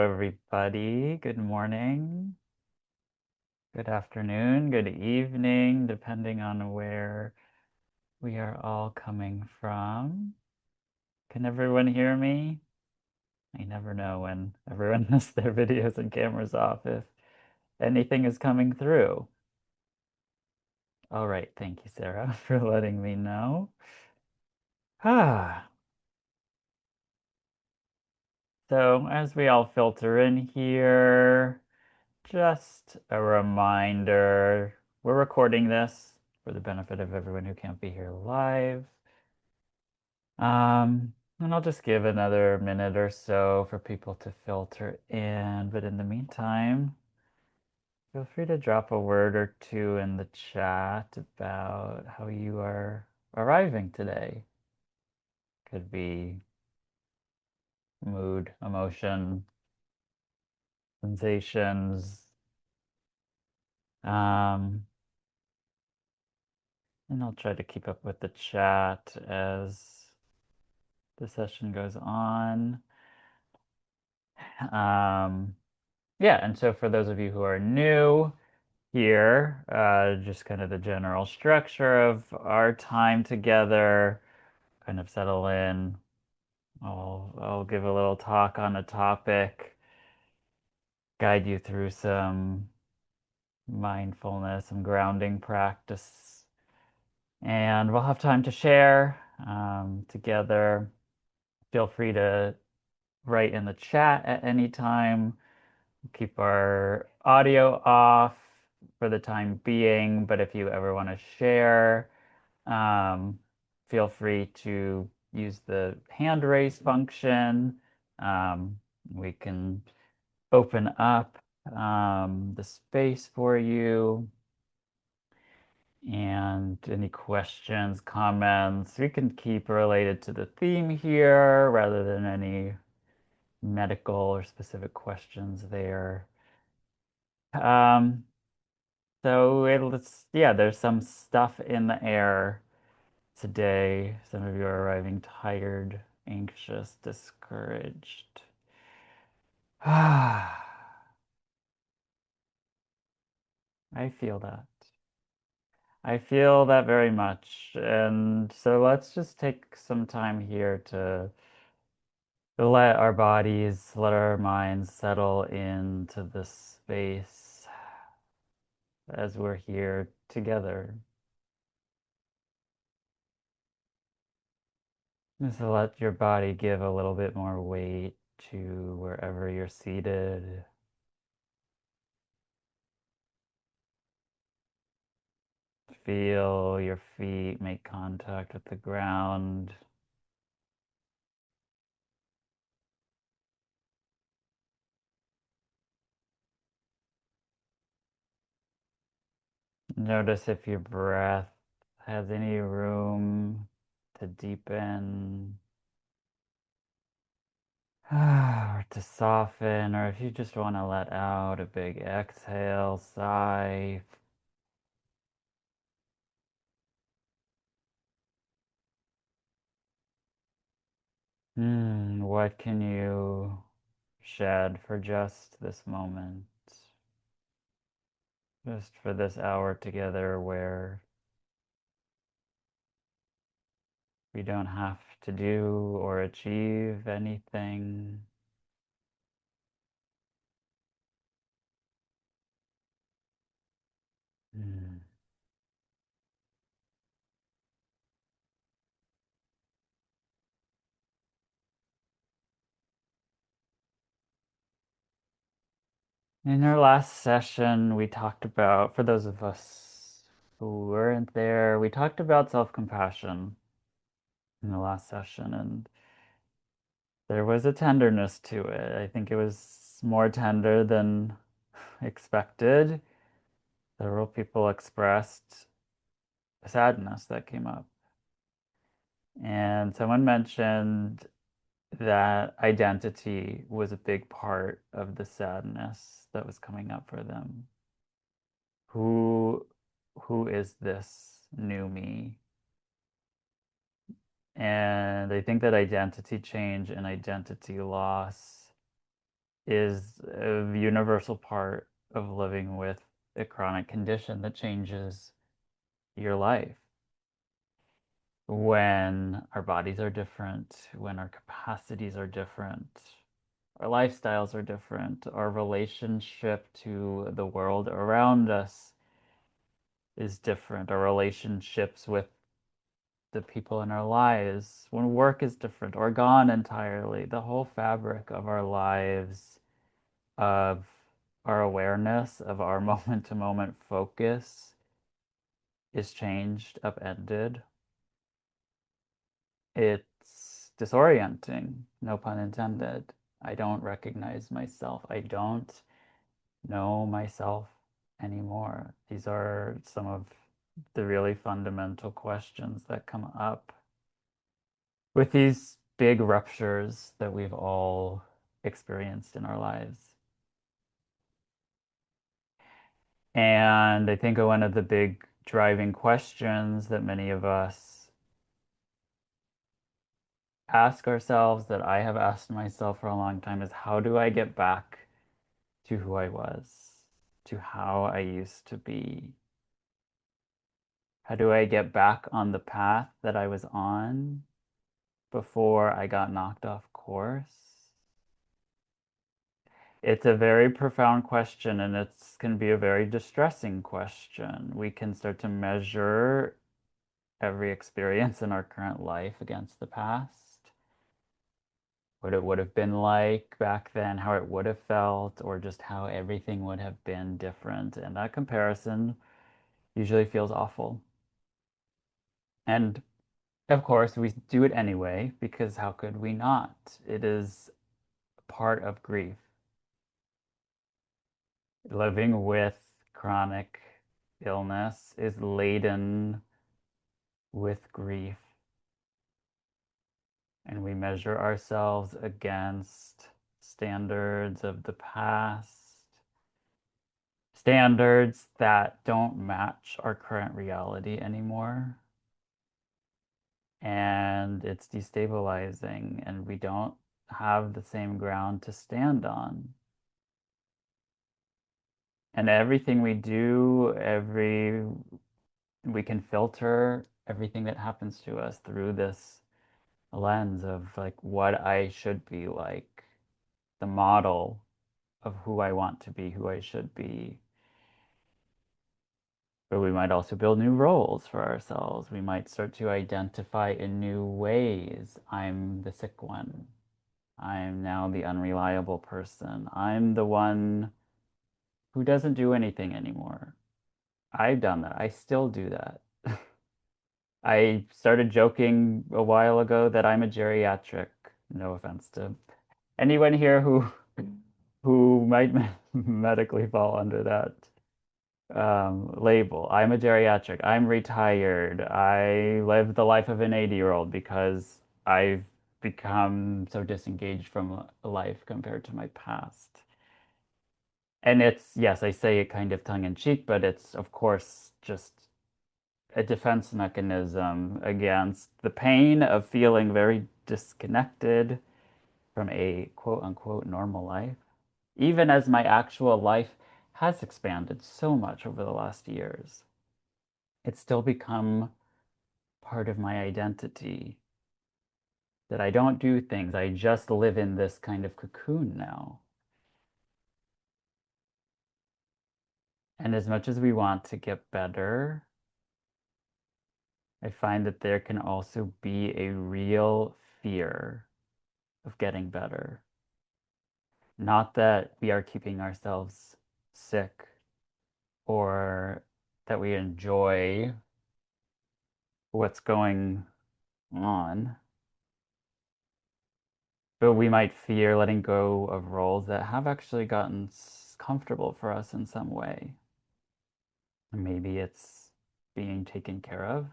everybody. Good morning, good afternoon, good evening, depending on where we are all coming from. Can everyone hear me? I never know when everyone has their videos and cameras off if anything is coming through. All right, thank you, Sarah, for letting me know. Ah, so as we all filter in here, just a reminder, we're recording this for the benefit of everyone who can't be here live. And I'll just give another minute or so for people to filter in. But in the meantime, feel free to drop a word or two in the chat about how you are arriving today. Could be mood, emotion, sensations. Um, and I'll try to keep up with the chat as the session goes on. Um, yeah, and so for those of you who are new here, just kind of the general structure of our time together, kind of settle in. I'll give a little talk on a topic, guide you through some mindfulness, some grounding practice, and we'll have time to share together. Feel free to write in the chat at any time. Keep our audio off for the time being, but if you ever want to share, um, feel free to use the hand raise function. We can open up the space for you. And any questions, comments, we can keep related to the theme here rather than any medical or specific questions there. Um, so yeah, there's some stuff in the air today. Some of you are arriving tired, anxious, discouraged. I feel that. I feel that very much. And so let's just take some time here to let our bodies, let our minds settle into this space as we're here together. Just let your body give a little bit more weight to wherever you're seated. Feel your feet make contact with the ground. Notice if your breath has any room to deepen or to soften, or if you just want to let out a big exhale, sigh. What can you shed for just this moment? Just for this hour together where we don't have to do or achieve anything. Mm. In our last session, we talked about, for those of us who weren't there, we talked about self-compassion in the last session, and there was a tenderness to it. I think it was more tender than expected. Several people expressed sadness that came up. And someone mentioned that identity was a big part of the sadness that was coming up for them. Who who is this new me? And I think that identity change and identity loss is a universal part of living with a chronic condition that changes your life. When our bodies are different, when our capacities are different, our lifestyles are different, our relationship to the world around us is different, our relationships with the people in our lives, when work is different or gone entirely, the whole fabric of our lives, of our awareness, of our moment to moment focus is changed, upended. It's disorienting, no pun intended. I don't recognize myself. I don't know myself anymore. These are some of the really fundamental questions that come up with these big ruptures that we've all experienced in our lives. And I think one of the big driving questions that many of us ask ourselves, that I have asked myself for a long time, is how do I get back to who I was, to how I used to be? How do I get back on the path that I was on before I got knocked off course? It's a very profound question, and it can be a very distressing question. We can start to measure every experience in our current life against the past, what it would have been like back then, how it would have felt, or just how everything would have been different. And that comparison usually feels awful. And of course, we do it anyway, because how could we not? It is part of grief. Living with chronic illness is laden with grief, and we measure ourselves against standards of the past, standards that don't match our current reality anymore. And it's destabilizing, and we don't have the same ground to stand on. And everything we do, we can filter everything that happens to us through this lens of like what I should be like, the model of who I want to be, who I should be. But we might also build new roles for ourselves. We might start to identify in new ways. I'm the sick one. I'm now the unreliable person. I'm the one who doesn't do anything anymore. I've done that. I still do that. I started joking a while ago that I'm a geriatric. No offense to anyone here who might medically fall under that label. I'm a geriatric. I'm retired. I live the life of an 80-year-old because I've become so disengaged from life compared to my past. And it's, yes, I say it kind of tongue in cheek, but it's, of course, just a defense mechanism against the pain of feeling very disconnected from a quote unquote normal life, even as my actual life has expanded so much over the last years. It's still become part of my identity that I don't do things. I just live in this kind of cocoon now. And as much as we want to get better, I find that there can also be a real fear of getting better. Not that we are keeping ourselves sick or that we enjoy what's going on, but we might fear letting go of roles that have actually gotten comfortable for us in some way. Maybe it's being taken care of.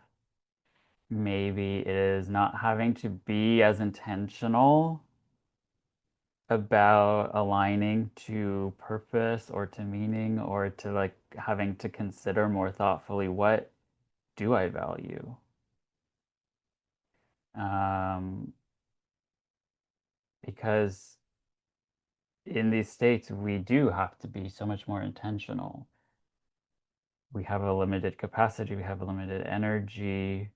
Maybe it is not having to be as intentional about aligning to purpose or to meaning or to like having to consider more thoughtfully what do I value? Um, because in these states, we do have to be so much more intentional. We have a limited capacity, we have a limited energy,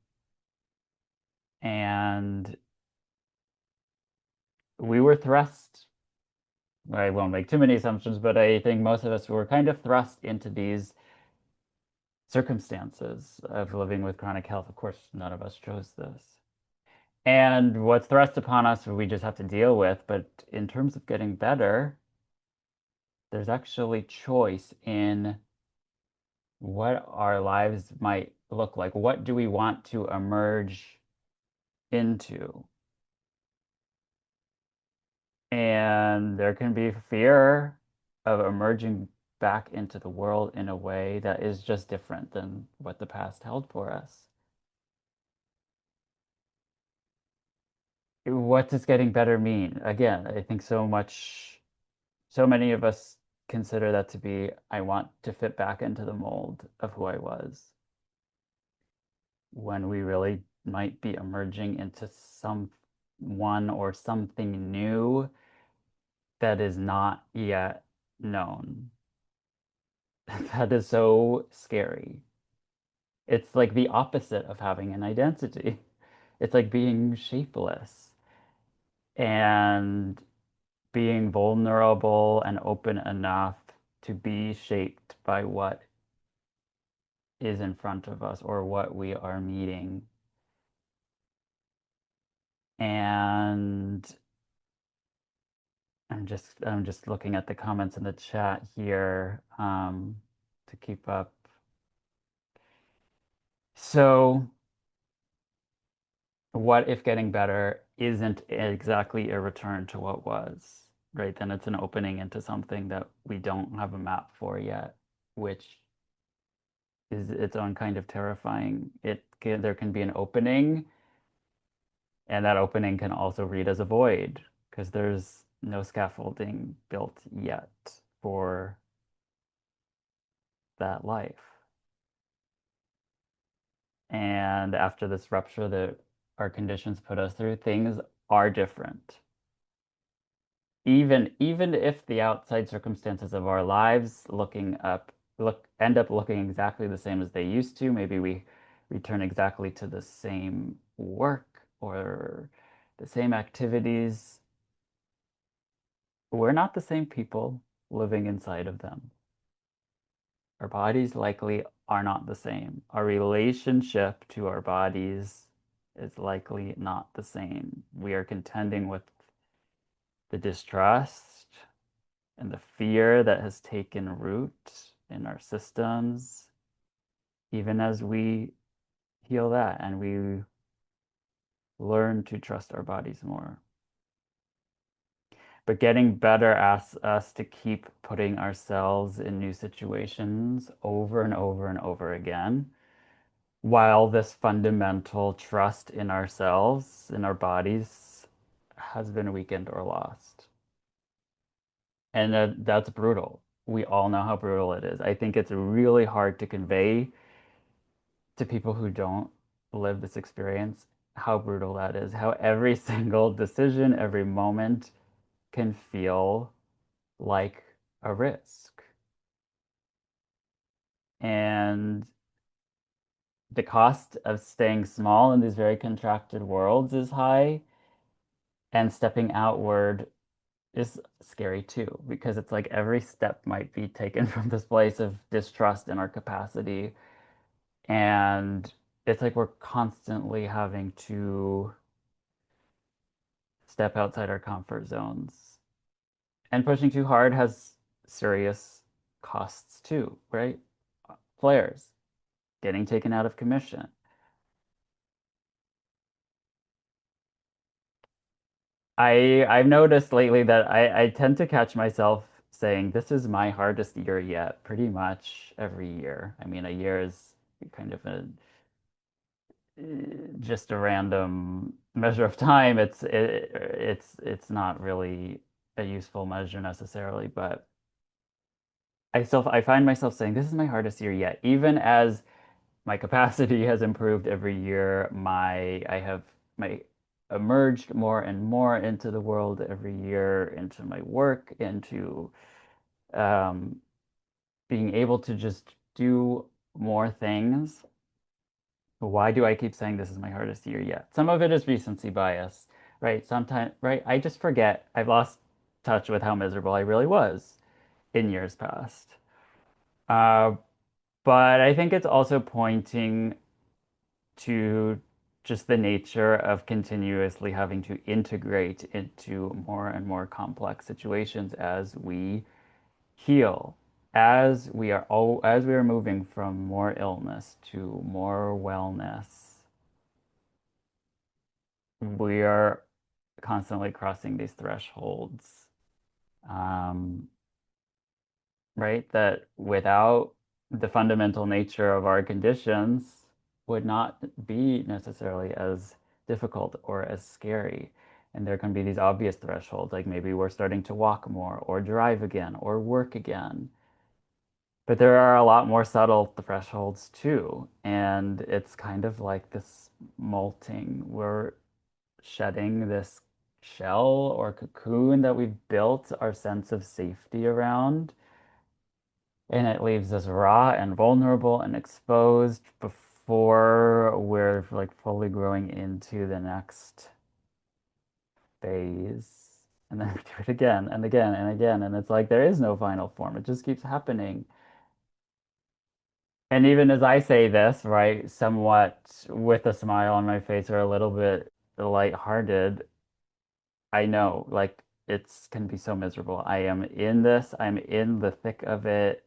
and we were thrust. I won't make too many assumptions, but I think most of us were kind of thrust into these circumstances of living with chronic health. Of course, none of us chose this. And what's thrust upon us, we just have to deal with. But in terms of getting better, there's actually choice in what our lives might look like. What do we want to emerge into? And there can be fear of emerging back into the world in a way that is just different than what the past held for us. What does getting better mean? Again, I think so many of us consider that to be, I want to fit back into the mold of who I was, when we really might be emerging into someone or something new that is not yet known. That is so scary. It's like the opposite of having an identity. It's like being shapeless and being vulnerable and open enough to be shaped by what is in front of us or what we are meeting. And I'm just looking at the comments in the chat here to keep up. So, what if getting better isn't exactly a return to what was, right? Then it's an opening into something that we don't have a map for yet, which is its own kind of terrifying. There can be an opening, and that opening can also read as a void because there's no scaffolding built yet for that life. And after this rupture that our conditions put us through, things are different. Even if the outside circumstances of our lives end up looking exactly the same as they used to, maybe we return exactly to the same work or the same activities, we're not the same people living inside of them. Our bodies likely are not the same. Our relationship to our bodies is likely not the same. We are contending with the distrust and the fear that has taken root in our systems, even as we heal that and we learn to trust our bodies more. But getting better asks us to keep putting ourselves in new situations over and over and over again, while this fundamental trust in ourselves, in our bodies, has been weakened or lost. And that's brutal. We all know how brutal it is. I think it's really hard to convey to people who don't live this experience how brutal that is, how every single decision, every moment can feel like a risk. And the cost of staying small in these very contracted worlds is high, and stepping outward is scary too, because it's like every step might be taken from this place of distrust in our capacity. And it's like we're constantly having to step outside our comfort zones. And pushing too hard has serious costs too, right? Flares, getting taken out of commission. I've noticed lately that I tend to catch myself saying this is my hardest year yet, pretty much every year. I mean, a year is kind of just a random measure of time. It's not really a useful measure necessarily, but I find myself saying this is my hardest year yet, even as my capacity has improved every year. My emerged more and more into the world every year, into my work, into um, being able to just do more things. Why do I keep saying this is my hardest year yet? Some of it is recency bias, right? Sometimes, right? I just forget. I've lost touch with how miserable I really was in years past. Uh, but I think it's also pointing to just the nature of continuously having to integrate into more and more complex situations as we heal, as we are moving from more illness to more wellness. We are constantly crossing these thresholds, um, right? That without the fundamental nature of our conditions would not be necessarily as difficult or as scary. And there can be these obvious thresholds, like maybe we're starting to walk more or drive again or work again. But there are a lot more subtle thresholds too. And it's kind of like this molting. We're shedding this shell or cocoon that we've built our sense of safety around. And it leaves us raw and vulnerable and exposed before we're like fully growing into the next phase. And then we do it again and again and again. And it's like there is no final form. It just keeps happening. And even as I say this, right, somewhat with a smile on my face or a little bit lighthearted, I know, like it's can be so miserable. I am in this, I'm in the thick of it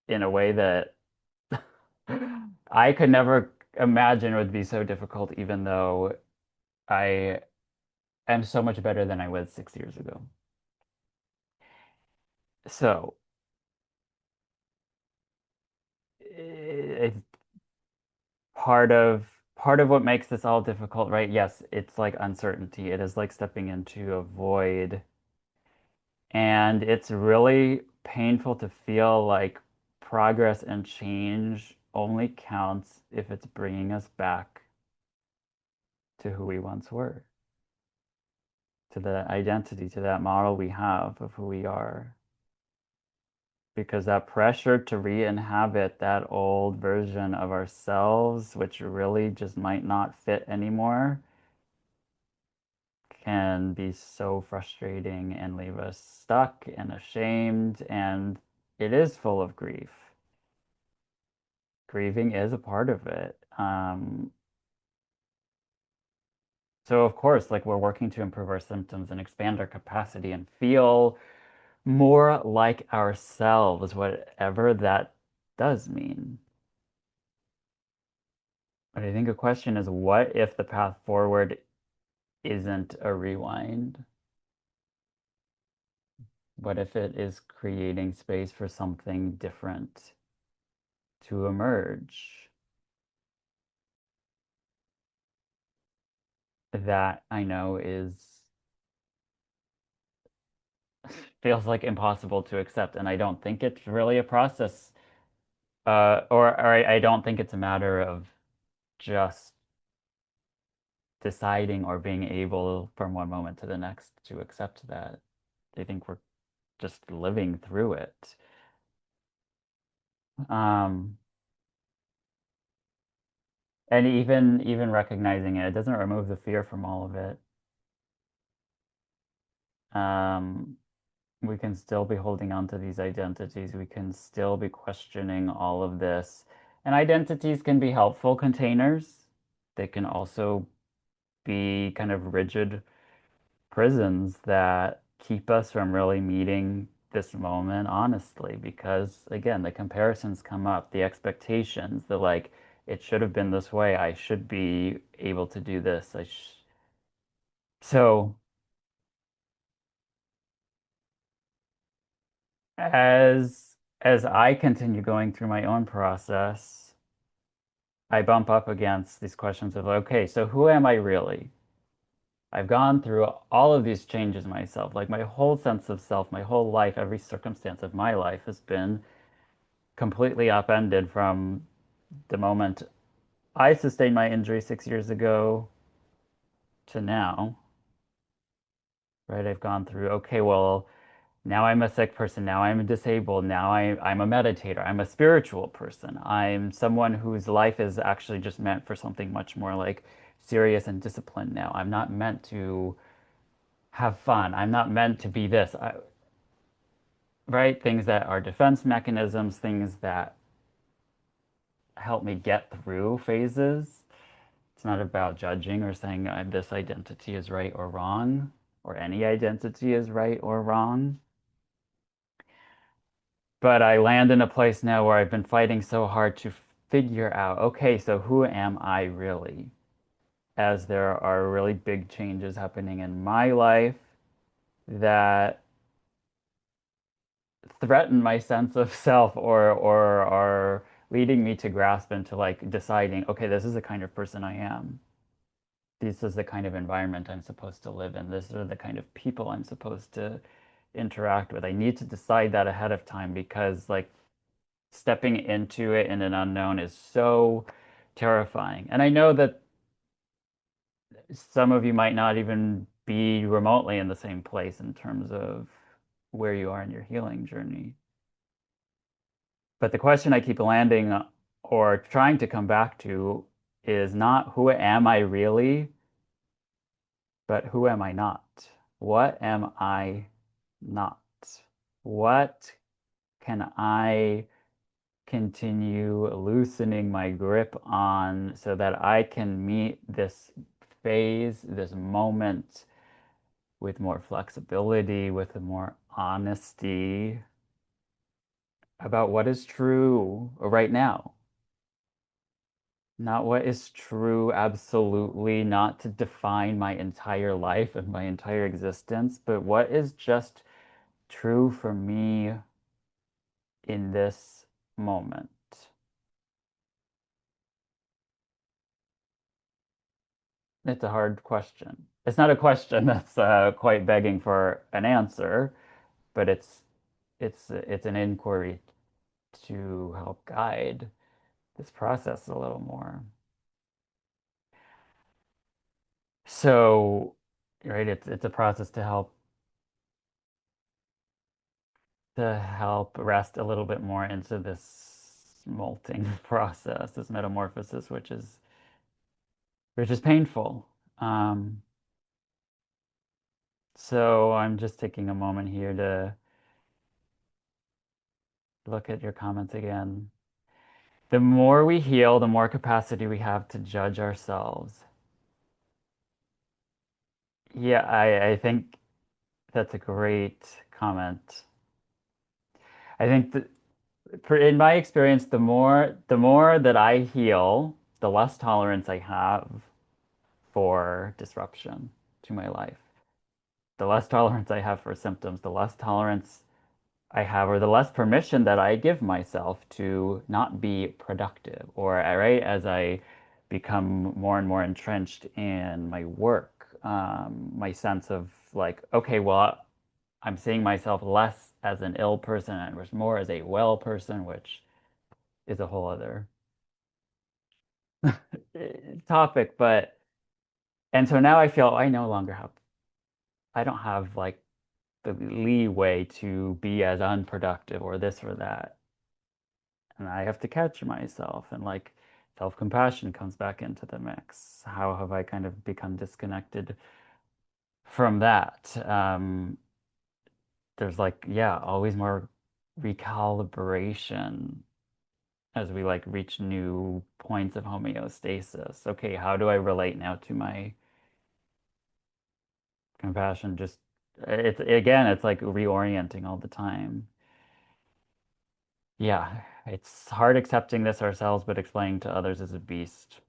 in a way that I could never imagine would be so difficult, even though I am so much better than I was 6 years ago. So, it's part of what makes this all difficult, right? Yes, it's like uncertainty. It is like stepping into a void. And it's really painful to feel like progress and change only counts if it's bringing us back to who we once were, to the identity, to that model we have of who we are. Because that pressure to re-inhabit that old version of ourselves, which really just might not fit anymore, can be so frustrating and leave us stuck and ashamed. And it is full of grief. Grieving is a part of it. So of course, like we're working to improve our symptoms and expand our capacity and feel more like ourselves, whatever that does mean. But I think a question is, what if the path forward isn't a rewind? What if it is creating space for something different to emerge that I know is feels like impossible to accept, and I don't think it's really a process, or I don't think it's a matter of just deciding or being able from one moment to the next to accept that. I think we're just living through it. Um, and even recognizing it, it doesn't remove the fear from all of it. Um, we can still be holding on to these identities. We can still be questioning all of this. And identities can be helpful containers. They can also be kind of rigid prisons that keep us from really meeting this moment honestly. Because again, the comparisons come up, the expectations, the like, it should have been this way. I should be able to do this. So as I continue going through my own process, I bump up against these questions of, okay, so who am I really? I've gone through all of these changes myself. Like my whole sense of self, my whole life, every circumstance of my life has been completely upended from the moment I sustained my injury 6 years ago to now, right? I've gone through, okay, well, now I'm a sick person. Now I'm disabled. Now I'm a meditator. I'm a spiritual person. I'm someone whose life is actually just meant for something much more like serious and disciplined now. I'm not meant to have fun. I'm not meant to be this, right? Things that are defense mechanisms, things that help me get through phases. It's not about judging or saying this identity is right or wrong, or any identity is right or wrong. But I land in a place now where I've been fighting so hard to figure out, okay, so who am I really? As there are really big changes happening in my life that threaten my sense of self or are leading me to grasp into like deciding, okay, this is the kind of person I am. This is the kind of environment I'm supposed to live in. This are the kind of people I'm supposed to interact with. I need to decide that ahead of time because like stepping into it in an unknown is so terrifying. And I know that some of you might not even be remotely in the same place in terms of where you are in your healing journey. But the question I keep landing or trying to come back to is not who am I really, but who am I not? What am I not? What can I continue loosening my grip on so that I can meet this phase, this moment with more flexibility, with more honesty about what is true right now. Not what is true absolutely, not to define my entire life and my entire existence, but what is just true for me in this moment. It's a hard question. It's not a question that's quite begging for an answer, but it's an inquiry to help guide this process a little more. So, right, it's a process to help rest a little bit more into this molting process, this metamorphosis, which is painful. Um, so I'm just taking a moment here to look at your comments again. The more we heal, the more capacity we have to judge ourselves. Yeah, I think that's a great comment. I think that in my experience, the more that I heal, the less tolerance I have for disruption to my life. The less tolerance I have for symptoms, the less tolerance I have, or the less permission that I give myself to not be productive, or right as I become more and more entrenched in my work, my sense of like, okay, well, I'm seeing myself less as an ill person and more as a well person, which is a whole other topic. But and so now I feel I no longer have, I don't have like the leeway to be as unproductive or this or that. And I have to catch myself and like self-compassion comes back into the mix. How have I kind of become disconnected from that? There's like, yeah, always more recalibration as we like reach new points of homeostasis. Okay, how do I relate now to my compassion? Just it's again, it's like reorienting all the time. Yeah, it's hard accepting this ourselves, but explaining to others is a beast.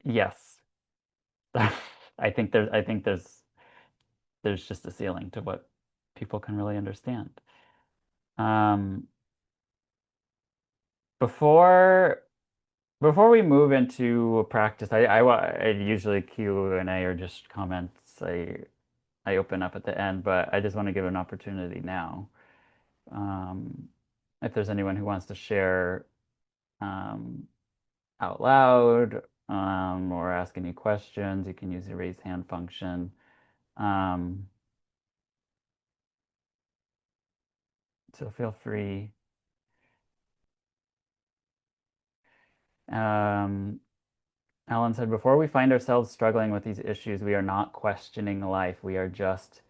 Yes. I think there's just a ceiling to what people can really understand. Um, before before we move into practice, I usually Q&A or just comments I open up at the end, but I just want to give an opportunity now. Um, if there's anyone who wants to share, out loud, or ask any questions. You can use the raise hand function. Um, so feel free. Um, Alan said, before we find ourselves struggling with these issues, we are not questioning life. We are just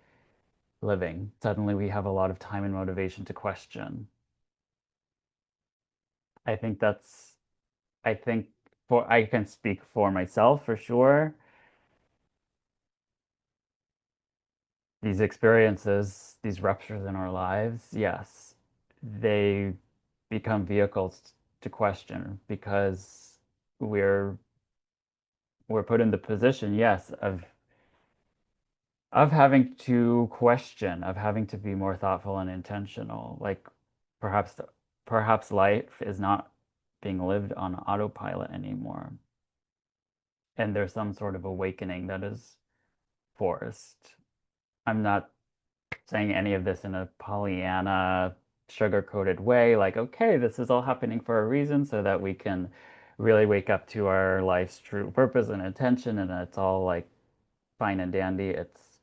living. Suddenly we have a lot of time and motivation to question. I think that's, I think I can speak for myself for sure. These experiences, these ruptures in our lives, yes, they become vehicles to question because we're we're put in the position, yes, of having to question, of having to be more thoughtful and intentional. Like perhaps perhaps life is not being lived on autopilot anymore. And there's some sort of awakening that is forced. I'm not saying any of this in a Pollyanna sugar-coated way, like, okay, this is all happening for a reason so that we can really wake up to our life's true purpose and intention, and it's all like fine and dandy. It's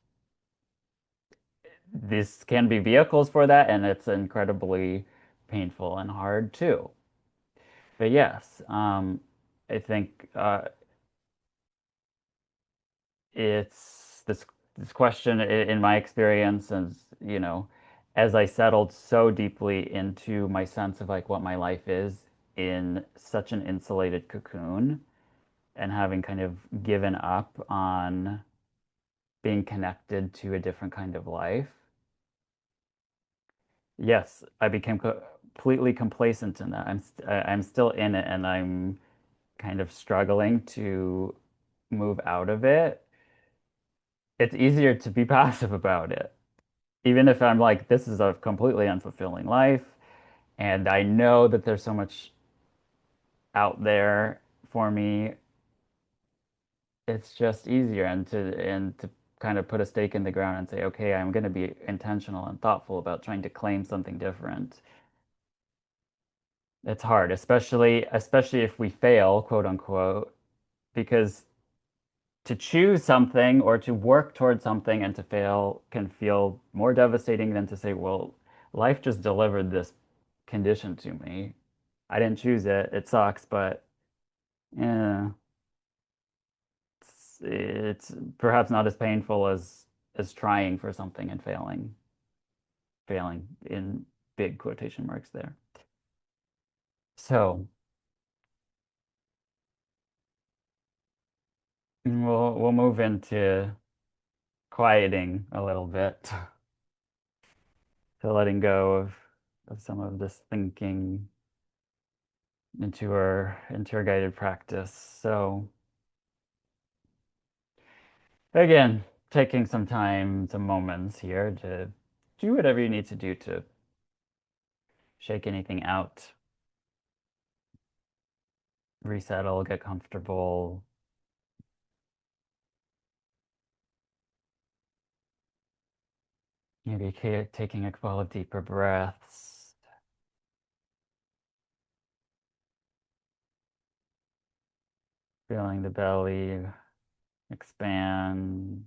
This can be vehicles for that, and it's incredibly painful and hard too. But yes, I think it's this question in my experience, and as I settled so deeply into my sense of like what my life is in such an insulated cocoon, and having kind of given up on being connected to a different kind of life. Yes, I became completely complacent in that. I'm still in it, and I'm kind of struggling to move out of it. It's easier to be passive about it. Even if I'm like, this is a completely unfulfilling life, and I know that there's so much out there for me, it's just easier and to kind of put a stake in the ground and say, okay, I'm going to be intentional and thoughtful about trying to claim something different. It's hard, especially if we fail, quote unquote, because to choose something or to work towards something and to fail can feel more devastating than to say, well, life just delivered this condition to me. I didn't choose it. It sucks, but yeah, it's perhaps not as painful as trying for something and failing in big quotation marks there. So we'll move into quieting a little bit to letting go of some of this thinking into our guided practice. So again, taking some time, some moments here to do whatever you need to do to shake anything out, resettle, get comfortable. Maybe taking a couple of deeper breaths, feeling the belly expand,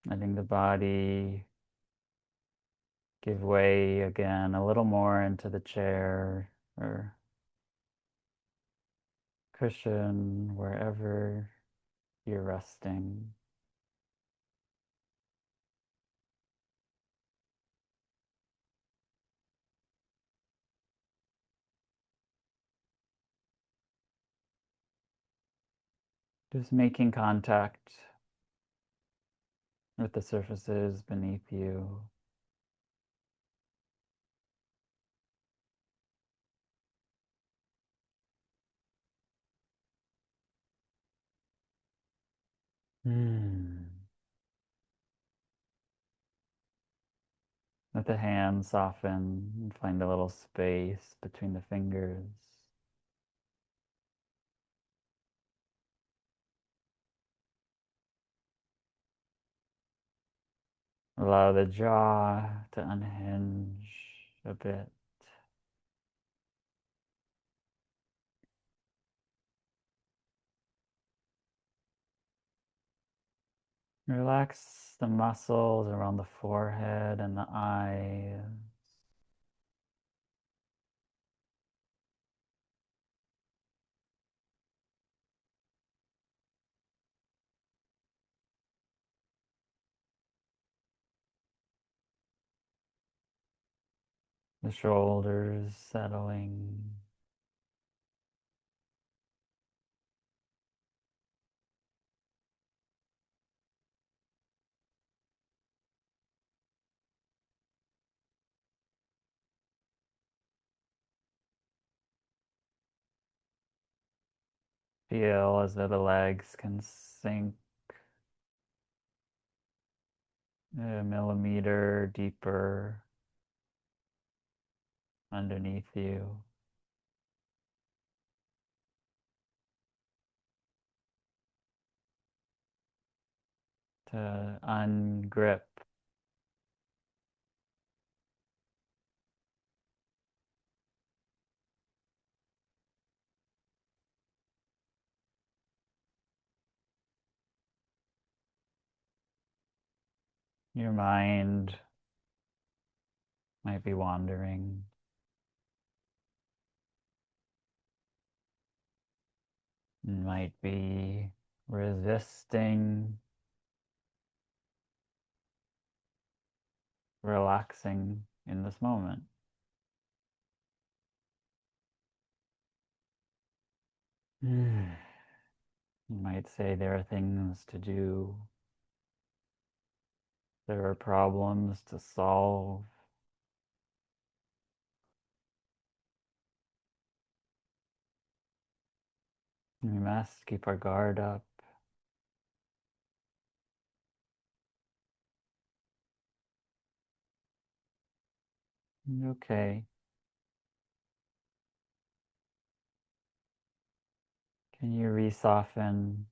letting the body give way again a little more into the chair or cushion, wherever you're resting. Just making contact with the surfaces beneath you. Hmm. Let the hands soften and find a little space between the fingers. Allow the jaw to unhinge. a bit. Relax the muscles around the forehead and the eyes. The shoulders settling. Feel as though the legs can sink a millimeter deeper underneath you. To ungrip your mind might be wandering. Might be resisting, relaxing in this moment. You might say there are things to do, there are problems to solve. We must keep our guard up. Okay. Can you re-soften?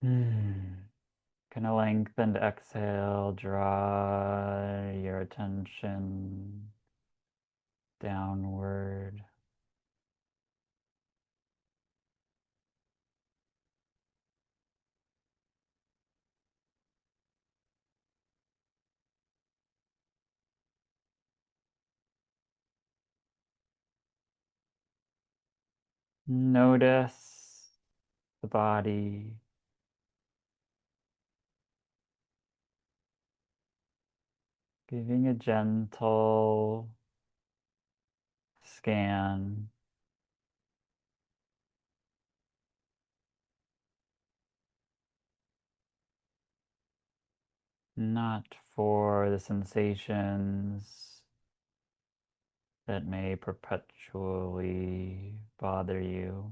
Kind of lengthened exhale, draw your attention downward. Notice the body, giving a gentle scan. Not for the sensations that may perpetually bother you,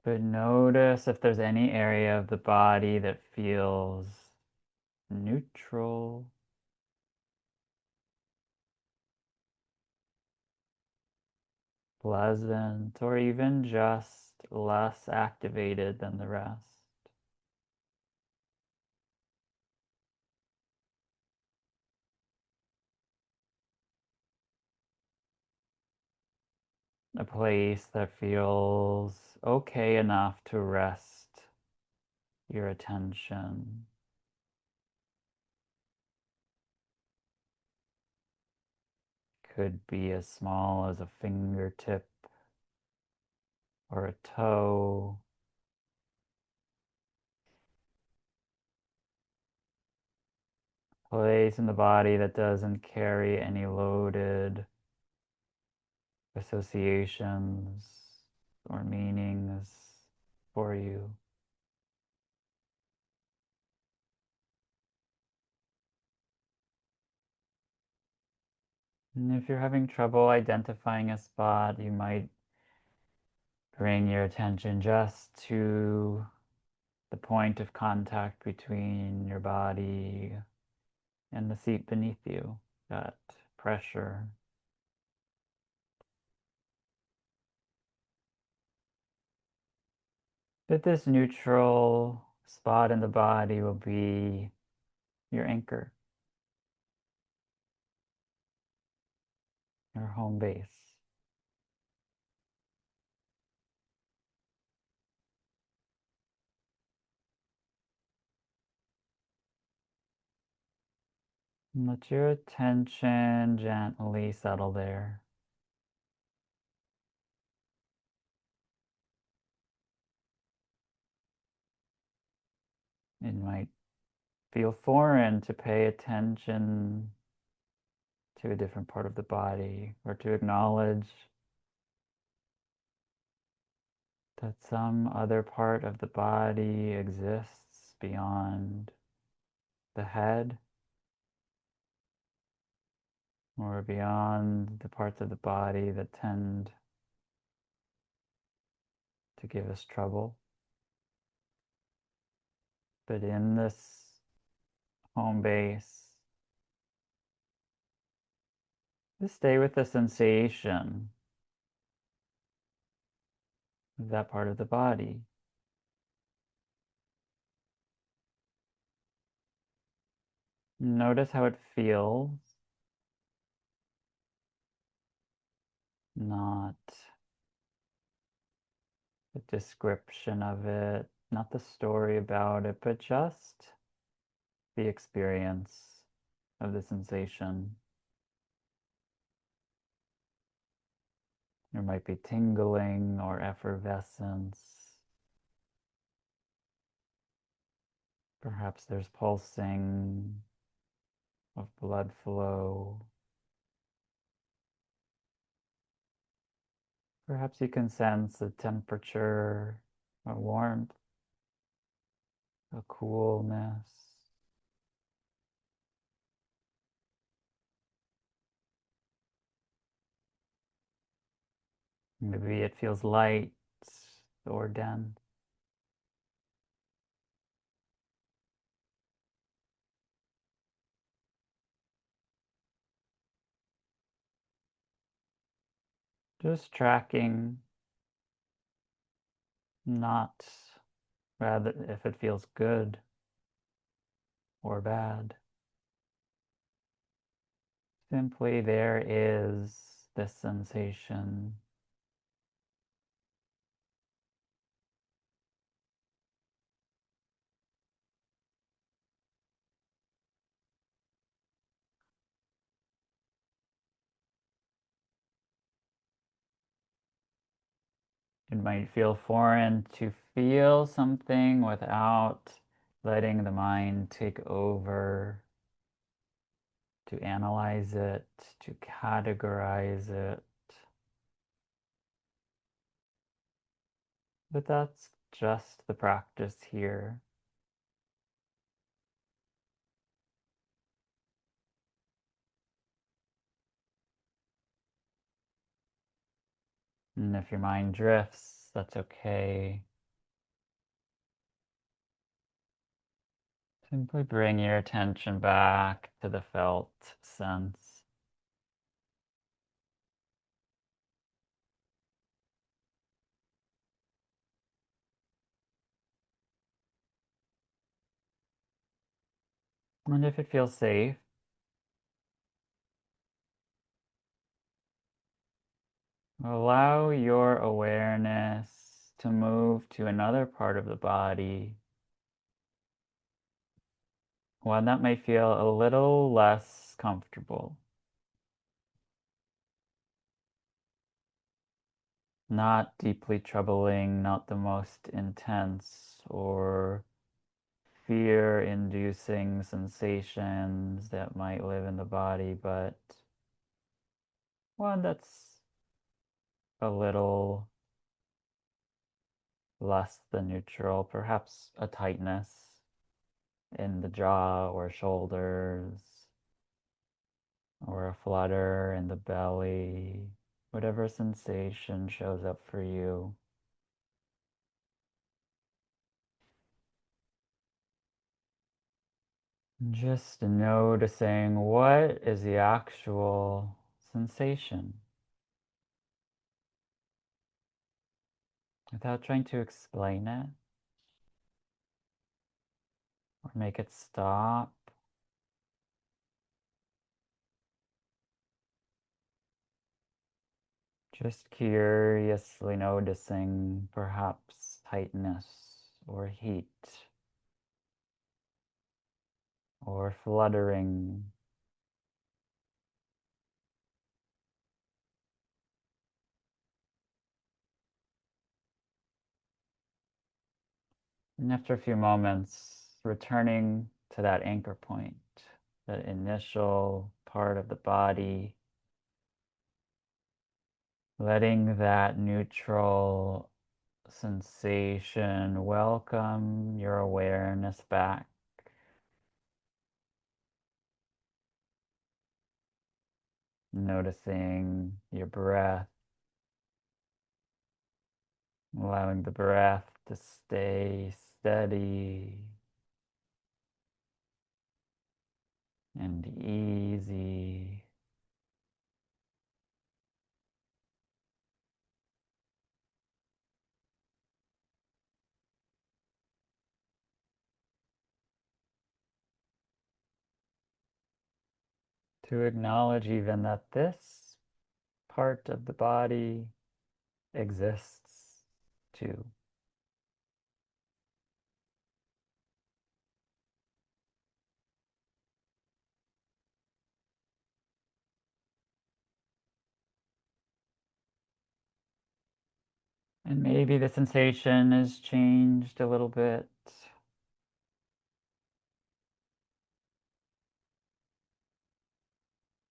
but notice if there's any area of the body that feels neutral, pleasant, or even just less activated than the rest. A place that feels okay enough to rest your attention. Could be as small as a fingertip or a toe. Place in the body that doesn't carry any loaded associations or meanings for you. And if you're having trouble identifying a spot, you might bring your attention just to the point of contact between your body and the seat beneath you, that pressure. But this neutral spot in the body will be your anchor, your home base. And let your attention gently settle there. It might feel foreign to pay attention to a different part of the body or to acknowledge that some other part of the body exists beyond the head or beyond the parts of the body that tend to give us trouble. But in this home base, just stay with the sensation of that part of the body. Notice how it feels, not the description of it, not the story about it, but just the experience of the sensation. There might be tingling or effervescence. Perhaps there's pulsing of blood flow. Perhaps you can sense a temperature, a warmth, a coolness. Maybe it feels light or dense. Just tracking, not rather if it feels good or bad. Simply there is this sensation. It might feel foreign to feel something without letting the mind take over, to analyze it, to categorize it. But that's just the practice here. And if your mind drifts, that's okay. Simply bring your attention back to the felt sense. And if it feels safe, allow your awareness to move to another part of the body, one that may feel a little less comfortable. Not deeply troubling, not the most intense or fear-inducing sensations that might live in the body, but one that's a little less than neutral, perhaps a tightness in the jaw or shoulders, or a flutter in the belly, whatever sensation shows up for you. Just noticing what is the actual sensation. without trying to explain it or make it stop. Just curiously noticing perhaps tightness or heat or fluttering. And after a few moments, returning to that anchor point, that initial part of the body, letting that neutral sensation welcome your awareness back. Noticing your breath, allowing the breath to stay steady and easy. To acknowledge even that this part of the body exists too. And maybe the sensation has changed a little bit.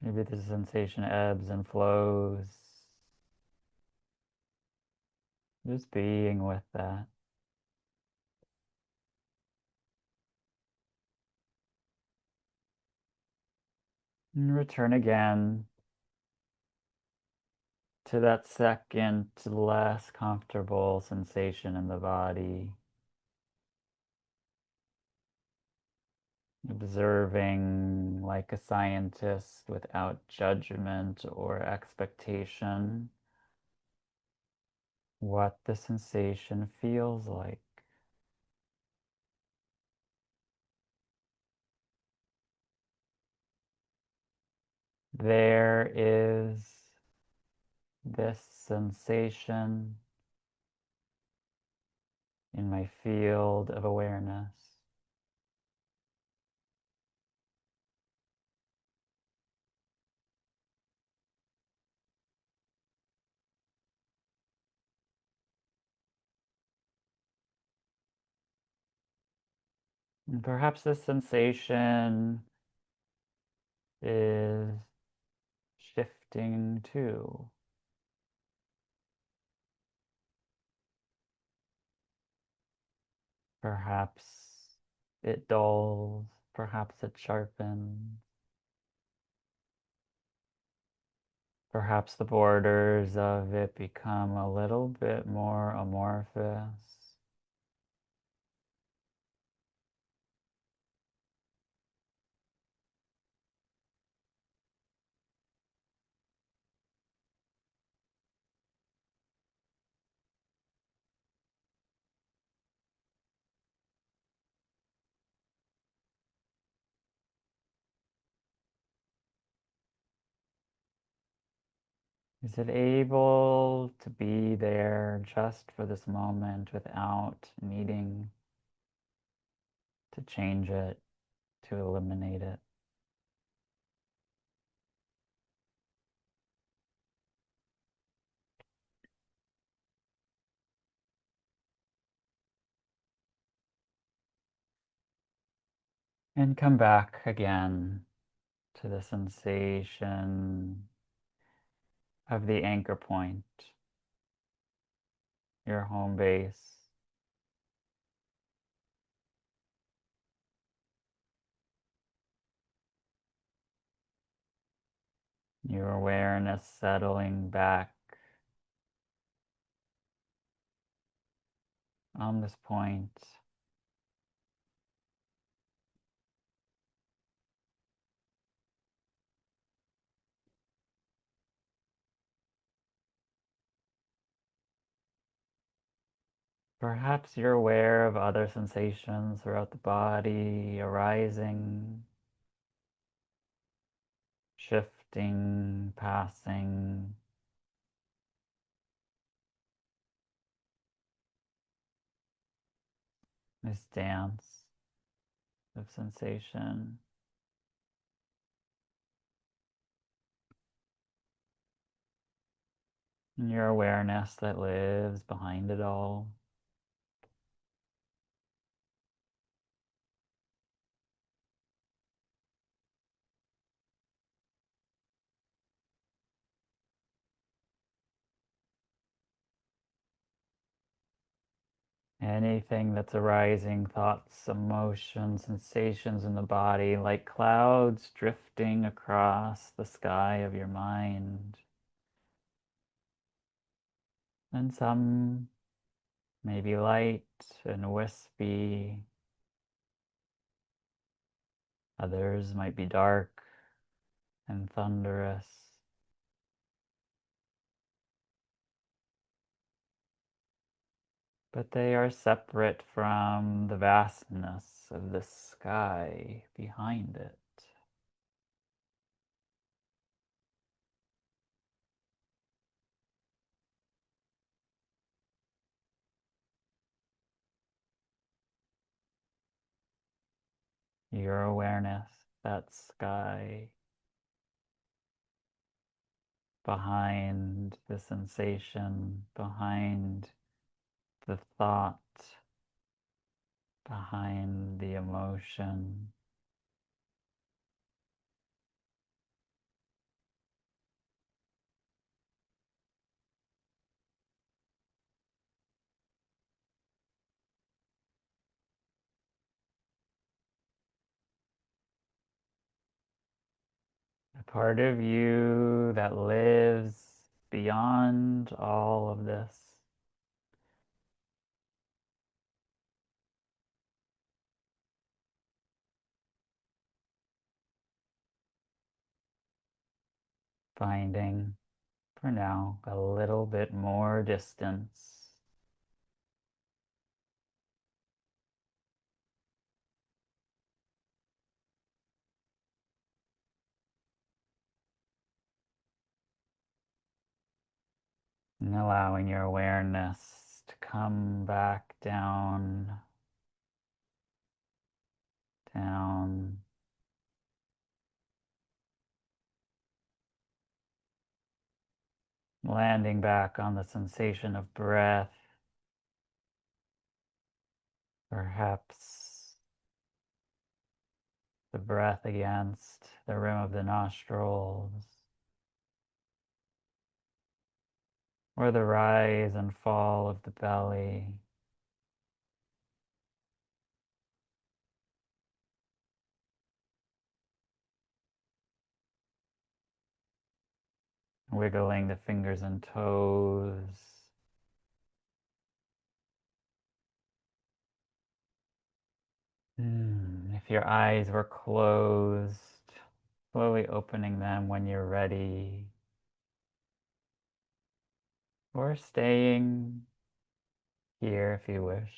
Maybe the sensation ebbs and flows. Just being with that. And return again to that second, less comfortable sensation in the body. Observing like a scientist without judgment or expectation what the sensation feels like. There is this sensation in my field of awareness. And perhaps this sensation is shifting too. Perhaps it dulls, perhaps it sharpens, perhaps the borders of it become a little bit more amorphous. Is it able to be there just for this moment without needing to change it, to eliminate it? And come back again to the sensation of the anchor point, your home base. Your awareness settling back on this point. Perhaps you're aware of other sensations throughout the body arising, shifting, passing. This dance of sensation. And your awareness that lives behind it all. Anything that's arising, thoughts, emotions, sensations in the body, like clouds drifting across the sky of your mind. And some may be light and wispy, others might be dark and thunderous. But they are separate from the vastness of the sky behind it. Your awareness, that sky behind the sensation, behind the thought, behind the emotion. A part of you that lives beyond all of this. Finding, for now, a little bit more distance. And allowing your awareness to come back down, down, landing back on the sensation of breath, perhaps the breath against the rim of the nostrils, or the rise and fall of the belly. Wiggling the fingers and toes. If your eyes were closed, slowly opening them when you're ready, or staying here if you wish.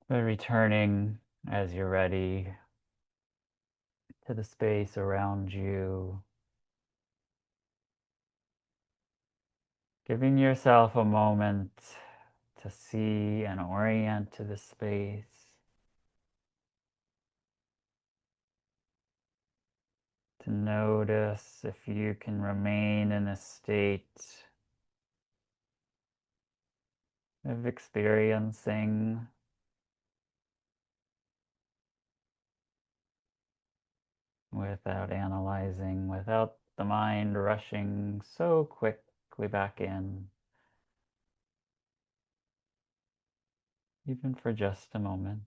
But returning as you're ready to the space around you, giving yourself a moment to see and orient to the space, to notice if you can remain in a state of experiencing without analyzing, without the mind rushing so quickly back in, even for just a moment.